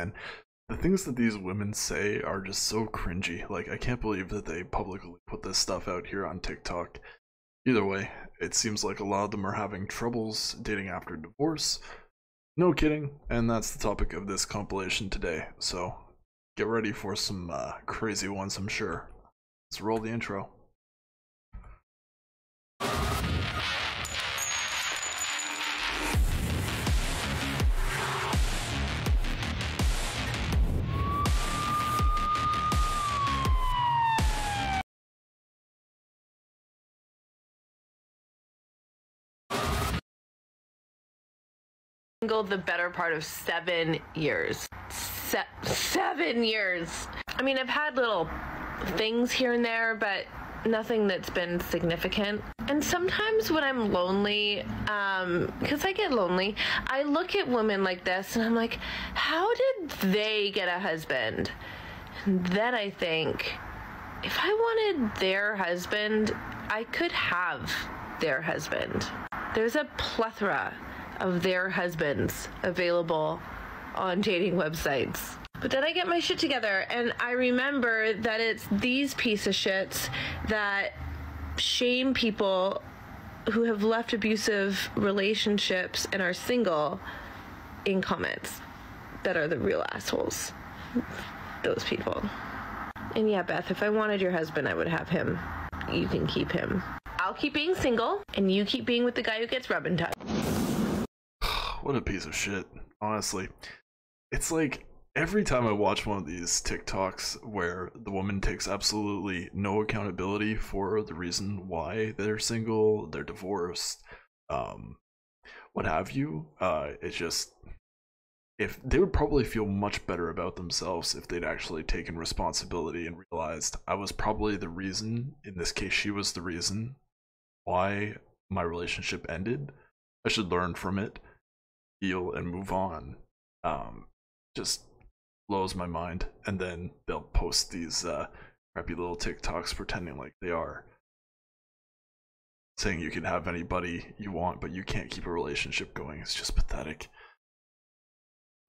And the things that these women say are just so cringy. Like, I can't believe that they publicly put this stuff out here on TikTok. Either way, it seems like a lot of them are having troubles dating after divorce. No kidding, and that's the topic of this compilation today. So get ready for some crazy ones, I'm sure. Let's roll the intro. Single the better part of 7 years. 7 yeyears. I mean, I've had little things here and there, but nothing that's been significant. And sometimes when I'm lonely, because I get lonely, I look at women like this and I'm like, how did they get a husband? And then I think, if I wanted their husband, I could have their husband. There's a plethora of their husbands available on dating websites. But then I get my shit together and I remember that it's these piece of shits that shame people who have left abusive relationships and are single in comments that are the real assholes. Those people. And yeah, Beth, if I wanted your husband, I would have him. You can keep him. I'll keep being single and you keep being with the guy who gets rub and tug. What a piece of shit, honestly. It's like every time I watch one of these TikToks where the woman takes absolutely no accountability for the reason why they're single, they're divorced, what have you, it's just, if they would probably feel much better about themselves if they'd actually taken responsibility and realized I was probably the reason, in this case she was the reason why my relationship ended. I should learn from it, heal, and move on. Just blows my mind. And then they'll post these crappy little TikToks pretending like they are, saying you can have anybody you want but you can't keep a relationship going. It's just pathetic.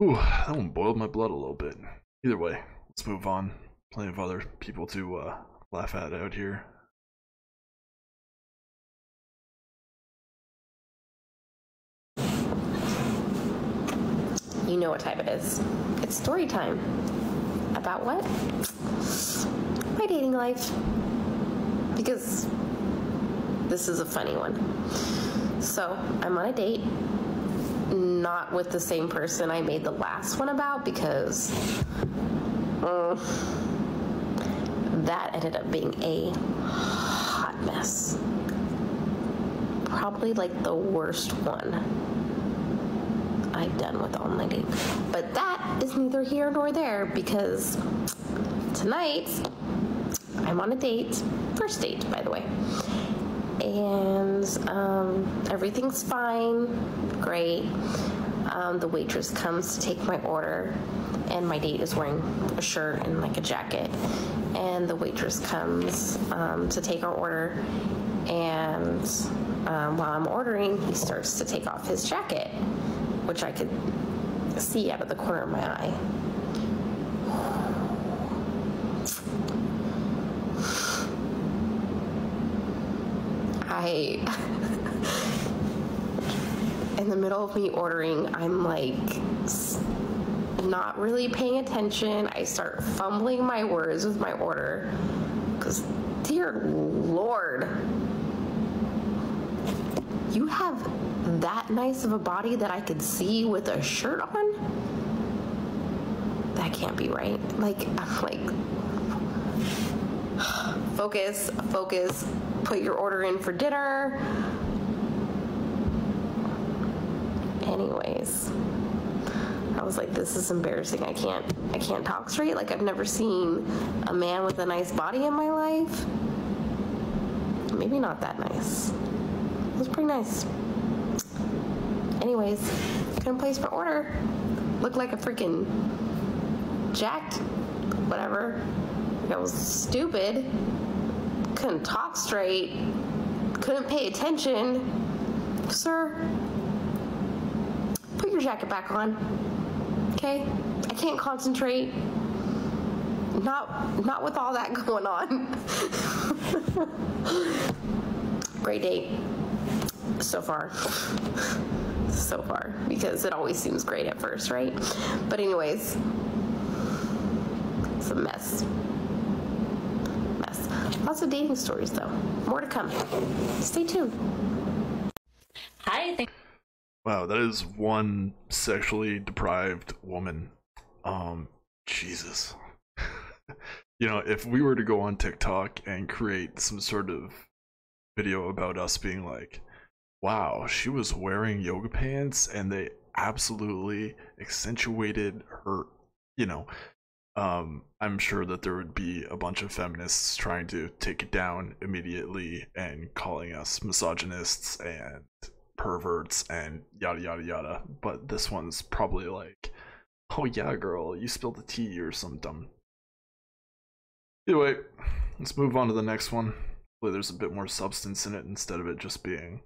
Ooh, that one boiled my blood a little bit. Either way, let's move on. Plenty of other people to laugh at out here. You know what time it is. It's story time. About what? My dating life. Because this is a funny one. So, I'm on a date. Not with the same person I made the last one about because that ended up being a hot mess. Probably like the worst one I've done with all my dates. But that is neither here nor there because tonight I'm on a date, first date by the way, and everything's fine, great. The waitress comes to take my order and my date is wearing a shirt and like a jacket, and the waitress comes to take our order, and while I'm ordering he starts to take off his jacket, which I could see out of the corner of my eye. In the middle of me ordering, I'm like not really paying attention. I start fumbling my words with my order because, dear Lord, you have that nice of a body that I could see with a shirt on? That can't be right. Like, I'm like, focus, put your order in for dinner. Anyways, I was like, this is embarrassing. I can't talk straight. Like, I've never seen a man with a nice body in my life. Maybe not that nice. It was pretty nice. Anyways, couldn't place my order. Looked like a freaking jacked whatever. Like I was stupid. Couldn't talk straight. Couldn't pay attention. Sir, put your jacket back on. Okay? I can't concentrate. Not with all that going on. Great date so far, because it always seems great at first, right? But anyways, it's a mess. Lots of dating stories though. More to come. Stay tuned. Hi. Wow, that is one sexually deprived woman. Jesus. You know, if we were to go on TikTok and create some sort of video about us being like, wow, she was wearing yoga pants and they absolutely accentuated her, you know, I'm sure that there would be a bunch of feminists trying to take it down immediately and calling us misogynists and perverts and yada yada yada. But this one's probably like, oh yeah, girl, you spilled the tea or some dumb. Either way, let's move on to the next one. Hopefully there's a bit more substance in it instead of it just being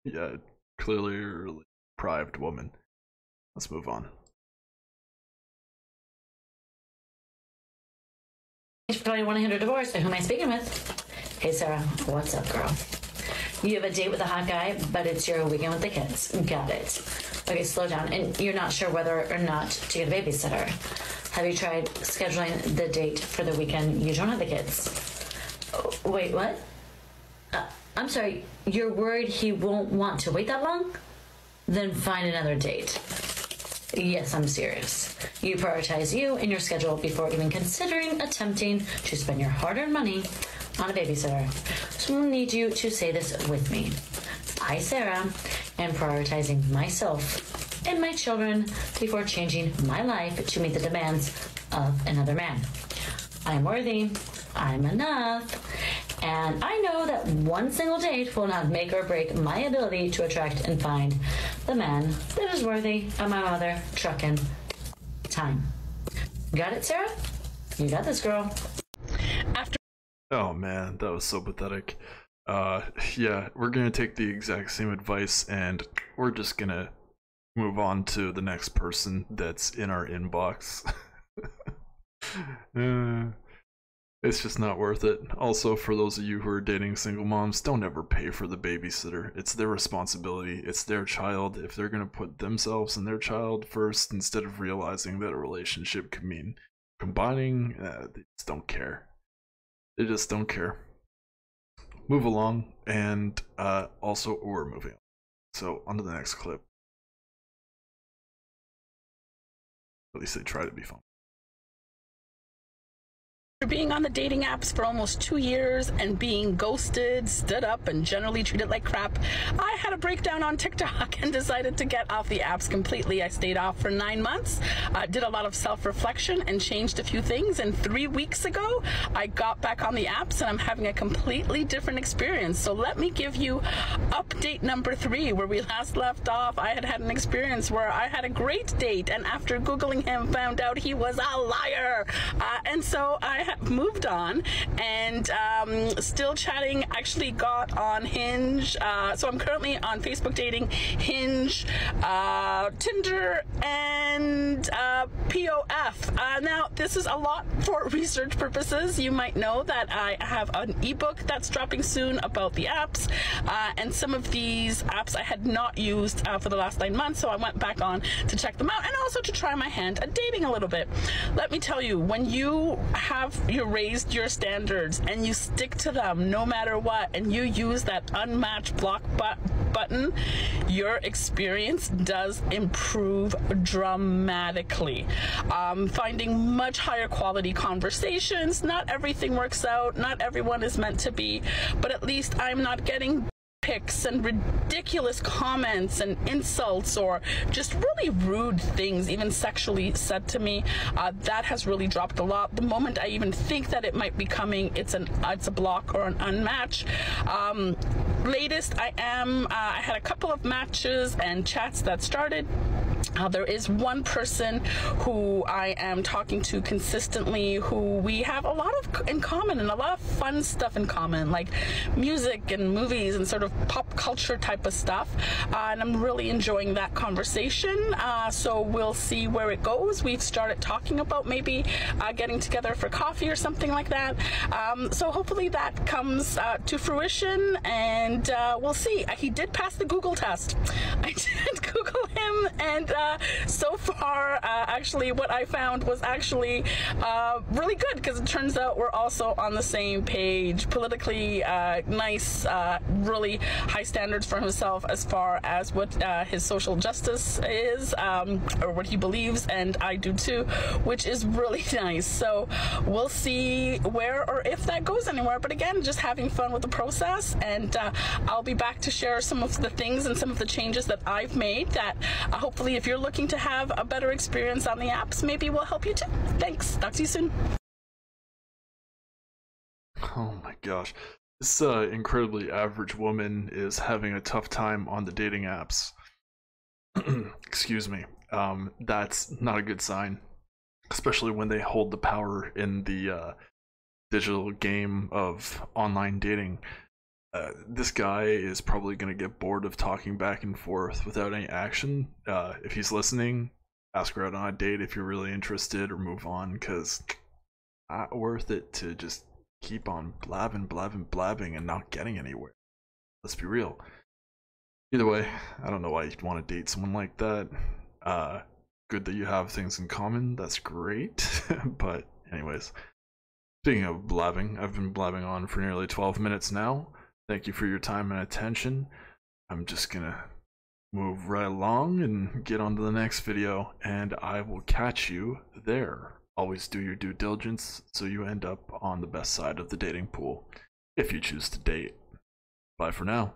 yeah, clearly a really deprived woman. Let's move on. Thanks for calling 1-800-DIVORCE. Who am I speaking with? Hey, Sarah. What's up, girl? You have a date with a hot guy, but it's your weekend with the kids. Got it. Okay, slow down. And you're not sure whether or not to get a babysitter. Have you tried scheduling the date for the weekend you don't have the kids? Oh, wait, what? I'm sorry. You're worried he won't want to wait that long? Then find another date. Yes, I'm serious. You prioritize you and your schedule before even considering attempting to spend your hard-earned money on a babysitter. So I'm going to need you to say this with me. I, Sarah, am prioritizing myself and my children before changing my life to meet the demands of another man. I'm worthy. I'm enough. And I know that one single date will not make or break my ability to attract and find the man that is worthy of my mother trucking time. Got it, Sarah? You got this, girl. Oh man, that was so pathetic. Yeah, we're gonna take the exact same advice and we're just gonna move on to the next person that's in our inbox. It's just not worth it. Also, for those of you who are dating single moms, don't ever pay for the babysitter. It's their responsibility. It's their child. If they're going to put themselves and their child first instead of realizing that a relationship could mean combining, they just don't care. They just don't care. Move along, and also, we're moving on. So, on to the next clip. At least they try to be fun. Being on the dating apps for almost 2 years and being ghosted, stood up, and generally treated like crap, I had a breakdown on TikTok and decided to get off the apps completely. I stayed off for 9 months, did a lot of self-reflection and changed a few things, and 3 weeks ago I got back on the apps and I'm having a completely different experience. So let me give you update number 3. Where we last left off, I had an experience where I had a great date, and after Googling him found out he was a liar, and so I moved on and still chatting. Actually got on Hinge, so I'm currently on Facebook dating, Hinge, Tinder, and POF. Now this is a lot for research purposes. You might know that I have an ebook that's dropping soon about the apps, and some of these apps I had not used for the last 9 months, so I went back on to check them out and also to try my hand at dating a little bit. Let me tell you, when you raised your standards and you stick to them no matter what, and you use that unmatched block button, your experience does improve dramatically. Finding much higher quality conversations. Not everything works out, not everyone is meant to be, but at least I'm not getting pics and ridiculous comments and insults or just really rude things, even sexually, said to me. That has really dropped a lot. The moment I even think that it might be coming, it's a block or an unmatch. Latest, I had a couple of matches and chats that started. There is one person who I am talking to consistently who we have a lot of in common and a lot of fun stuff in common, like music and movies and sort of pop culture type of stuff. And I'm really enjoying that conversation. So we'll see where it goes. We've started talking about maybe getting together for coffee or something like that. So hopefully that comes to fruition, and we'll see. He did pass the Google test. I did Google him, and so far, actually, what I found was actually really good, because it turns out we're also on the same page. Politically nice, really high standards for himself as far as what his social justice is, or what he believes, and I do too, which is really nice. So we'll see where or if that goes anywhere. But again, just having fun with the process, and I'll be back to share some of the things and some of the changes that I've made that hopefully, if you're looking to have a better experience on the apps, maybe will help you too. Thanks. Talk to you soon. Oh my gosh. This incredibly average woman is having a tough time on the dating apps. Excuse me. That's not a good sign, especially when they hold the power in the digital game of online dating. This guy is probably going to get bored of talking back and forth without any action. If he's listening, ask her out on a date if you're really interested, or move on, because not worth it to just keep on blabbing and not getting anywhere. Let's be real. Either way, I don't know why you'd want to date someone like that. Good that you have things in common, that's great. But anyways, speaking of blabbing, I've been blabbing on for nearly 12 minutes now. Thank you for your time and attention. I'm just gonna move right along and get on to the next video, and I will catch you there. Always do your due diligence so you end up on the best side of the dating pool, if you choose to date. Bye for now.